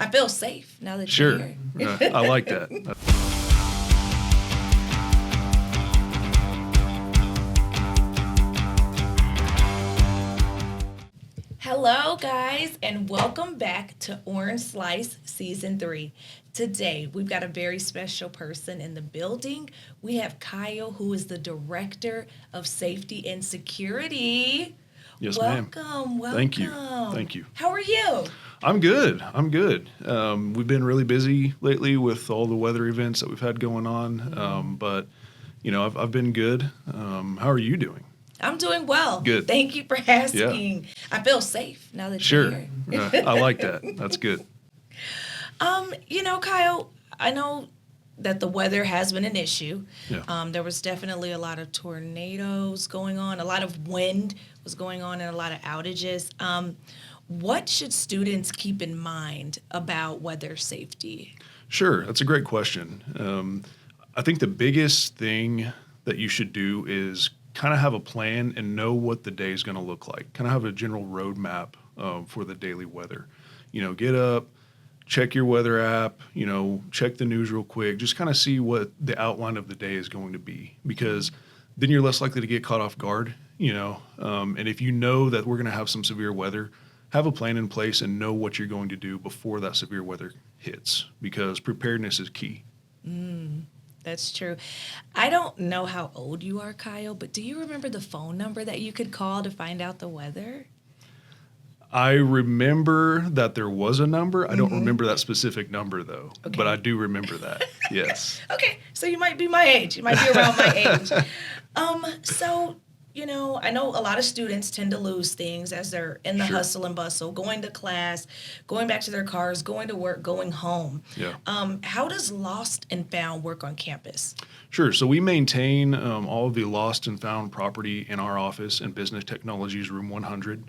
I feel safe now that Sure. you're here. I like that. Hello, guys, and welcome back to Orange Slice Season 3. Today, we've got a very special person in the building. We have Kiel, who is the Director of Safety and Security. Yes, ma'am. Welcome. Thank you. Thank you. How are you? I'm good. We've been really busy lately with all the weather events that we've had going on, but I've been good. How are you doing? I'm doing well. Good. Thank you for asking. I feel safe now that you're Sure. here. I like that. That's good. Kiel, I know that the weather has been an issue. Yeah. There was definitely a lot of tornadoes going on, a lot of wind was going on, and a lot of outages. What should students keep in mind about weather safety? Sure. That's a great question. I think the biggest thing that you should do is kind of have a plan and know what the day is going to look like. Kind of have a general roadmap for the daily weather. Get up, check your weather app, check the news real quick, just kind of see what the outline of the day is going to be, because then you're less likely to get caught off guard, and if you know that we're going to have some severe weather, have a plan in place and know what you're going to do before that severe weather hits, because preparedness is key. That's true. I don't know how old you are, Kiel, but do you remember the phone number that you could call to find out the weather? I remember that there was a number. I don't remember that specific number, though, but I do remember that. Yes. Okay, so you might be my age. You might be around my age. I know a lot of students tend to lose things as they're in the Sure. hustle and bustle, going to class, going back to their cars, going to work, going home. Yeah. How does Lost and Found work on campus? Sure. So we maintain all of the lost and found property in our office in Business Technologies Room 100.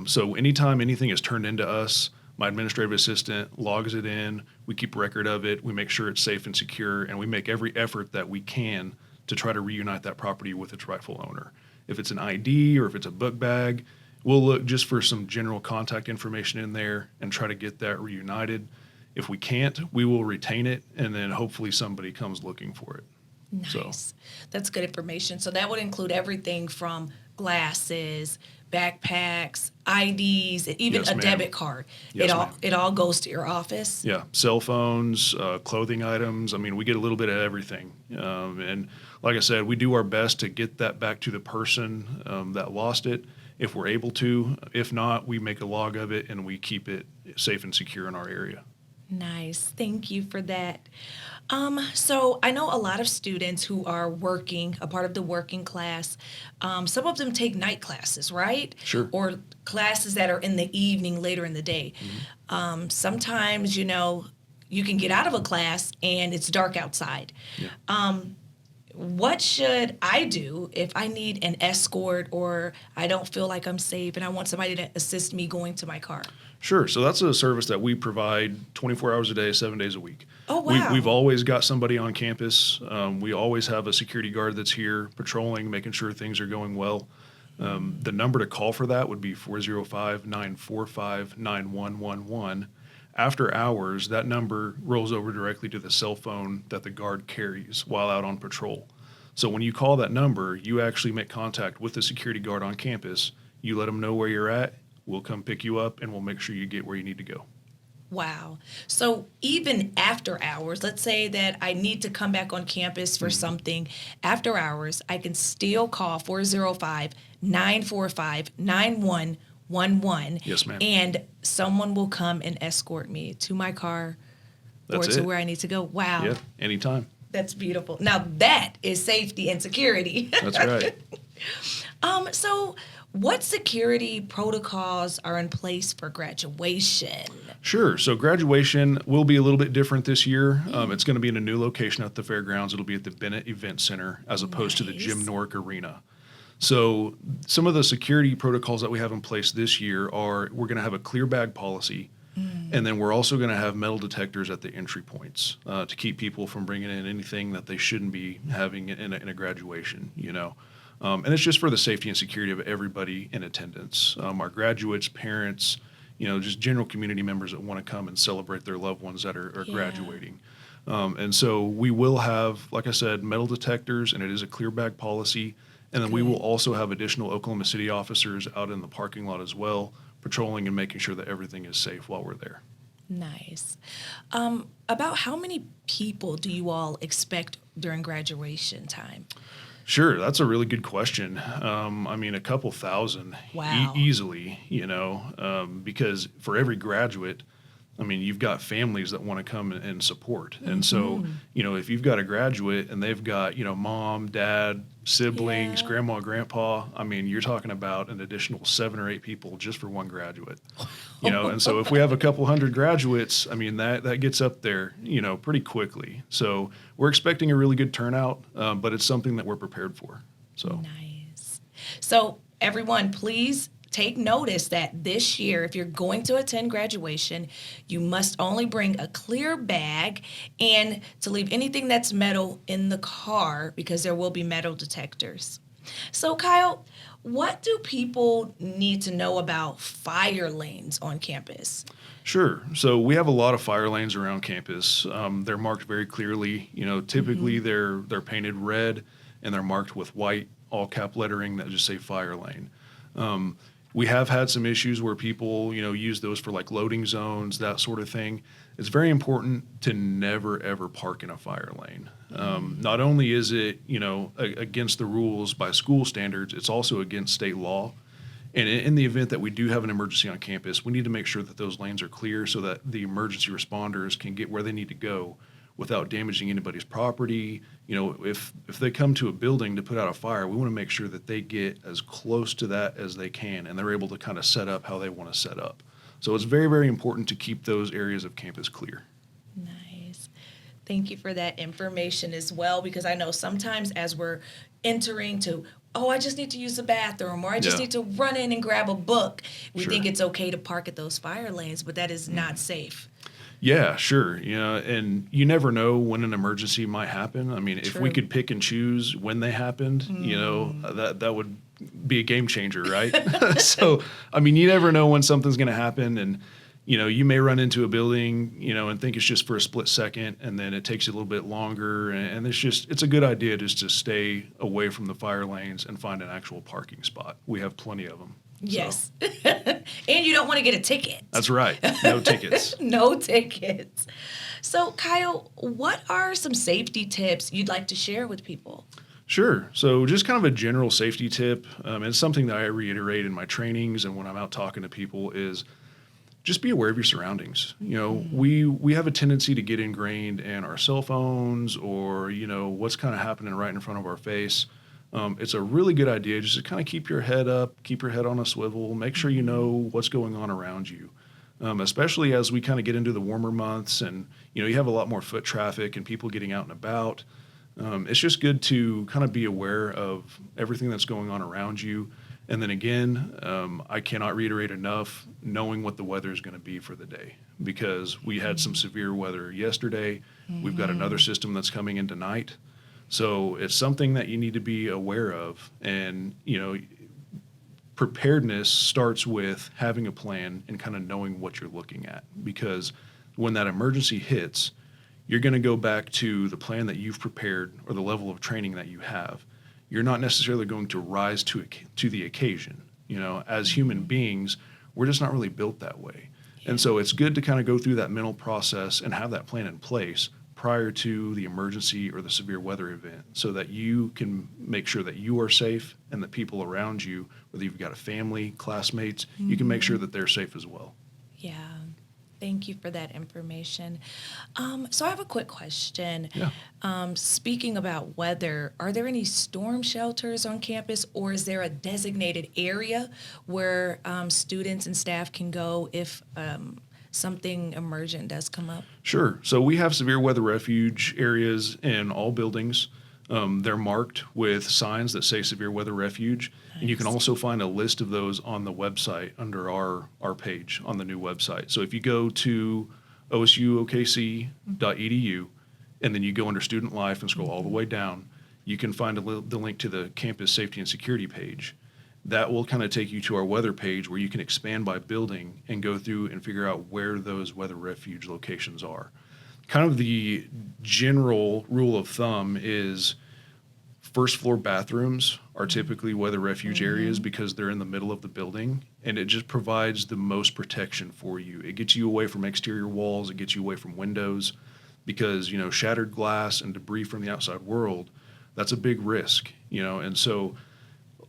So anytime anything is turned into us, my administrative assistant logs it in. We keep record of it. We make sure it's safe and secure, and we make every effort that we can to try to reunite that property with its rightful owner. If it's an ID or if it's a book bag, we'll look just for some general contact information in there and try to get that reunited. If we can't, we will retain it, and then hopefully somebody comes looking for it. Nice. That's good information. So that would include everything from glasses, backpacks, IDs, even Yes, a ma'am. debit card. Yes, It all ma'am. it all goes to your office. Yeah, cell phones, clothing items. I mean, we get a little bit of everything. And like I said, we do our best to get that back to the person that lost it, if we're able to. If not, we make a log of it and we keep it safe and secure in our area. Nice. Thank you for that. So I know a lot of students who are working, a part of the working class. Some of them take night classes, right? Sure. Or classes that are in the evening, later in the day. Sometimes, you can get out of a class and it's dark outside. Yeah. What should I do if I need an escort or I don't feel like I'm safe and I want somebody to assist me going to my car? Sure. So that's a service that we provide 24 hours a day, 7 days a week. Oh, wow. We've always got somebody on campus. We always have a security guard that's here patrolling, making sure things are going well. The number to call for that would be 405-945-9111. After hours, that number rolls over directly to the cell phone that the guard carries while out on patrol. So when you call that number, you actually make contact with the security guard on campus. You let them know where you're at. We'll come pick you up, and we'll make sure you get where you need to go. Wow. So even after hours, let's say that I need to come back on campus for something after hours, I can still call 405-945-9111. Yes, ma'am. And someone will come and escort me to my car That's or to it. where I need to go. Wow. Yeah, anytime. That's beautiful. Now that is safety and security. That's right. So what security protocols are in place for graduation? Sure. So graduation will be a little bit different this year. It's going to be in a new location at the fairgrounds. It'll be at the Bennett Event Center as opposed to the Nice. Jim Norick Arena. So some of the security protocols that we have in place this year are we're going to have a clear bag policy, and then we're also going to have metal detectors at the entry points to keep people from bringing in anything that they shouldn't be having in a graduation, And it's just for the safety and security of everybody in attendance. Our graduates, parents, just general community members that want to come and celebrate their loved ones that are Yeah. graduating. And so we will have, like I said, metal detectors, and it is a clear bag policy. And then we will Good. also have additional Oklahoma City officers out in the parking lot as well, patrolling and making sure that everything is safe while we're there. Nice. About how many people do you all expect during graduation time? Sure, that's a really good question. I mean, a couple thousand Wow. easily, because for every graduate, I mean, you've got families that want to come and support. And so, Mm-hmm. if you've got a graduate and they've got, mom, dad, siblings, Yeah. grandma, grandpa, I mean, you're talking about an additional 7 or 8 people just for one graduate. And so if we have a couple hundred graduates, I mean, that gets up there, pretty quickly. So we're expecting a really good turnout, but it's something that we're prepared for. So. Nice. So, everyone, please take notice that this year, if you're going to attend graduation, you must only bring a clear bag and to leave anything that's metal in the car because there will be metal detectors. So, Kyle, what do people need to know about fire lanes on campus? Sure. So we have a lot of fire lanes around campus. They're marked very clearly. Typically they're painted red and they're marked with white all cap lettering that just say fire lane. We have had some issues where people, use those for like loading zones, that sort of thing. It's very important to never ever park in a fire lane. Not only is it, against the rules by school standards, it's also against state law. And in the event that we do have an emergency on campus, we need to make sure that those lanes are clear so that the emergency responders can get where they need to go without damaging anybody's property. If they come to a building to put out a fire, we want to make sure that they get as close to that as they can and they're able to kind of set up how they want to set up. So it's very, very important to keep those areas of campus clear. Nice. Thank you for that information as well, because I know sometimes as we're entering to, oh, I just need to use the bathroom, or I just Yeah. need to run in and grab a book, we Sure. think it's okay to park at those fire lanes, but that is not safe. Yeah, sure. And you never know when an emergency might happen. I mean, if we True. could pick and choose when they happened, that would be a game changer, right? So, I mean, you never know when something's going to happen, and you may run into a building, and think it's just for a split second, and then it takes you a little bit longer, and it's a good idea just to stay away from the fire lanes and find an actual parking spot. We have plenty of them. Yes. And you don't want to get a ticket. That's right. No tickets. No tickets. So, Kyle, what are some safety tips you'd like to share with people? Sure. So just kind of a general safety tip, and it's something that I reiterate in my trainings and when I'm out talking to people is just be aware of your surroundings. We have a tendency to get ingrained in our cell phones or, what's kind of happening right in front of our face. It's a really good idea just to kind of keep your head up, keep your head on a swivel, make sure you know what's going on around you. Especially as we kind of get into the warmer months and, you have a lot more foot traffic and people getting out and about. It's just good to kind of be aware of everything that's going on around you. And then again, I cannot reiterate enough knowing what the weather is going to be for the day because we had some severe weather yesterday. We've got another system that's coming in tonight. So it's something that you need to be aware of. And, preparedness starts with having a plan and kind of knowing what you're looking at because when that emergency hits, you're going to go back to the plan that you've prepared or the level of training that you have. You're not necessarily going to rise to the occasion. As human beings, we're just not really built that way. And so it's good to kind of go through that mental process and have that plan in place prior to the emergency or the severe weather event so that you can make sure that you are safe and that people around you, whether you've got a family, classmates, you can make sure that they're safe as well. Yeah. Thank you for that information. So I have a quick question. Yeah. Speaking about weather, are there any storm shelters on campus, or is there a designated area where students and staff can go if something emergent does come up? Sure. So we have severe weather refuge areas in all buildings. They're marked with signs that say severe weather refuge. And you can Nice. also find a list of those on the website under our page on the new website. So if you go to OSU-OKC.edu and then you go under student life and scroll all the way down, you can find the link to the campus safety and security page. that will kind of take you to our weather page where you can expand by building and go through and figure out where those weather refuge locations are. Kind of the general rule of thumb is first floor bathrooms are typically weather refuge areas because they're in the middle of the building, and it just provides the most protection for you. It gets you away from exterior walls, it gets you away from windows, because, shattered glass and debris from the outside world, that's a big risk, and so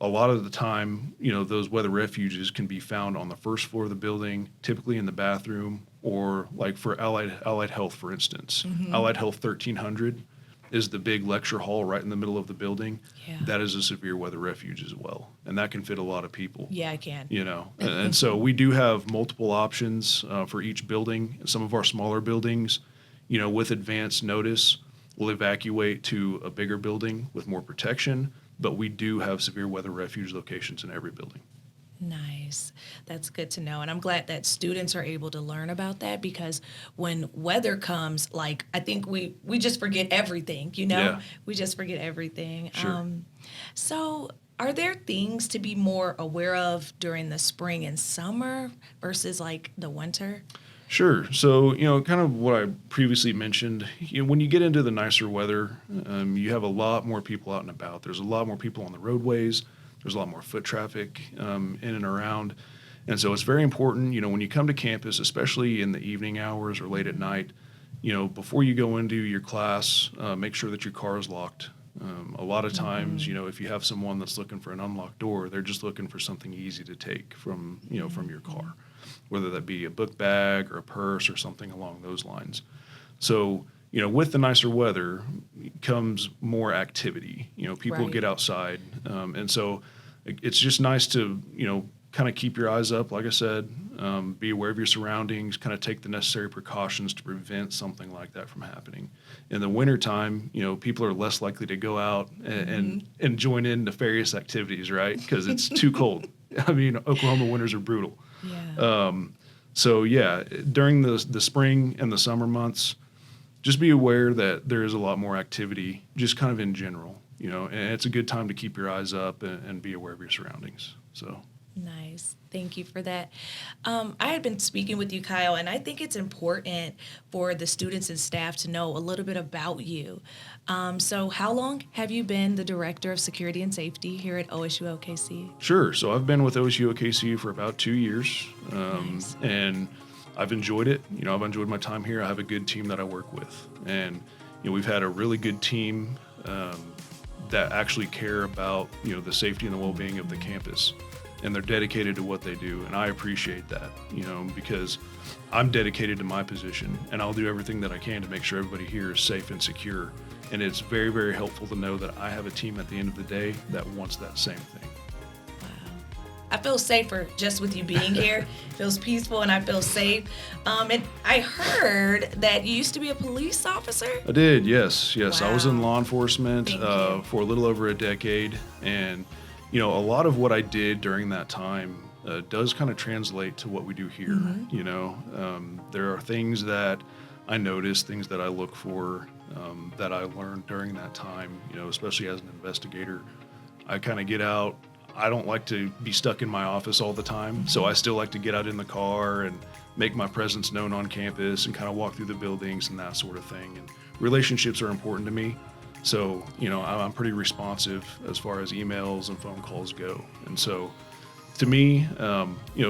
a lot of the time, those weather refuges can be found on the first floor of the building, typically in the bathroom, or like for Allied Health, for instance. Allied Health 1300 is the big lecture hall right in the middle of the building. Yeah. That is a severe weather refuge as well, and that can fit a lot of people. Yeah, I can. And so we do have multiple options for each building. Some of our smaller buildings, with advance notice, will evacuate to a bigger building with more protection, but we do have severe weather refuge locations in every building. Nice. That's good to know. And I'm glad that students are able to learn about that, because when weather comes, like, I think we just forget everything, Yeah. We just forget everything. Sure. So are there things to be more aware of during the spring and summer versus like the winter? Sure. So, kind of what I previously mentioned, when you get into the nicer weather, you have a lot more people out and about. There's a lot more people on the roadways. There's a lot more foot traffic in and around. And so it's very important, when you come to campus, especially in the evening hours or late at night, before you go into your class, make sure that your car is locked. A lot of times, if you have someone that's looking for an unlocked door, they're just looking for something easy to take from your car, whether that be a book bag or a purse or something along those lines. So, with the nicer weather comes more activity. People Right. get outside. And so it's just nice to, kind of keep your eyes up, like I said, be aware of your surroundings, kind of take the necessary precautions to prevent something like that from happening. In the wintertime, people are less likely to go out and join in nefarious activities, right? Because it's too cold. I mean, Oklahoma winters are brutal. Yeah. So yeah, during the spring and the summer months, just be aware that there is a lot more activity, just kind of in general, and it's a good time to keep your eyes up and be aware of your surroundings. So. Nice. Thank you for that. I had been speaking with you, Kyle, and I think it's important for the students and staff to know a little bit about you. So how long have you been the Director of Security and Safety here at OSU-OKC? Sure. So I've been with OSU-OKC for about 2 years, Nice. and I've enjoyed it. I've enjoyed my time here. I have a good team that I work with, and we've had a really good team that actually care about the safety and the well-being of the campus, and they're dedicated to what they do, and I appreciate that. Because I'm dedicated to my position, and I'll do everything that I can to make sure everybody here is safe and secure. And it's very, very helpful to know that I have a team at the end of the day that wants that same thing. Wow. I feel safer just with you being here. It feels peaceful and I feel safe. And I heard that you used to be a police officer. I did, yes. I was in Wow. law enforcement Thank you. for a little over a decade, and a lot of what I did during that time does kind of translate to what we do here. There are things that I notice, things that I look for, that I learned during that time. Especially as an investigator, I kind of get out. I don't like to be stuck in my office all the time, so I still like to get out in the car and make my presence known on campus and kind of walk through the buildings and that sort of thing. And relationships are important to me. So, I'm pretty responsive as far as emails and phone calls go. And so to me,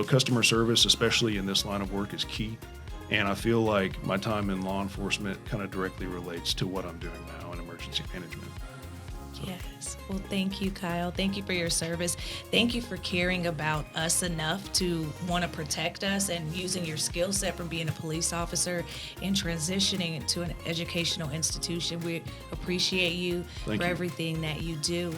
customer service, especially in this line of work, is key. And I feel like my time in law enforcement kind of directly relates to what I'm doing now in emergency management. Yes. Well, thank you, Kyle. Thank you for your service. Thank you for caring about us enough to want to protect us, and using your skill set from being a police officer and transitioning into an educational institution. We appreciate you Thank for you. everything that you do.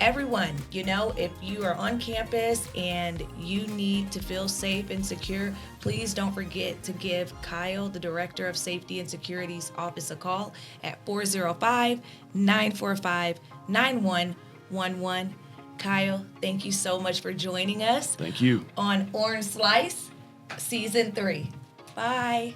Everyone, if you are on campus and you need to feel safe and secure, please don't forget to give Kyle, the Director of Safety and Security's office, a call at 405-945-9111. Kyle, thank you so much for joining us Thank you. on Orange Slice Season 3. Bye.